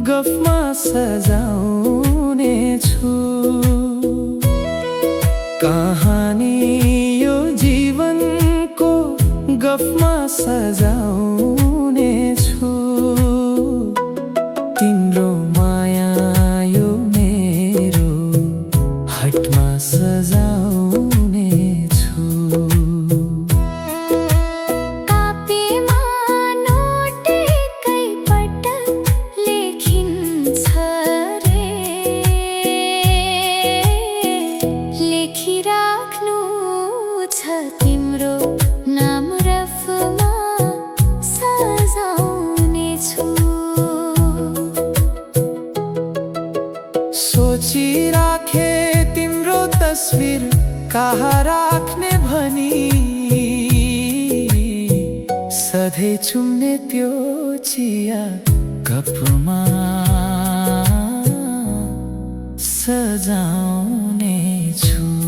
गफमा सजाउने छु। कहानी यो जीवनको गफमा सजाउने छु। तिम्रो माया यो मेरो हटमा सजाउने छु। कापीमा नोट एकैपटक लेखिन्छ रे, लेखिराख्नु छ तिम्रो नाम रफमा सजाउने छु। सोचिराखे तिम्रो तस्बिर कहाँ राख्ने भनी, सधैँ चुम्ने त्यो चिया कपमा सजाउने छु।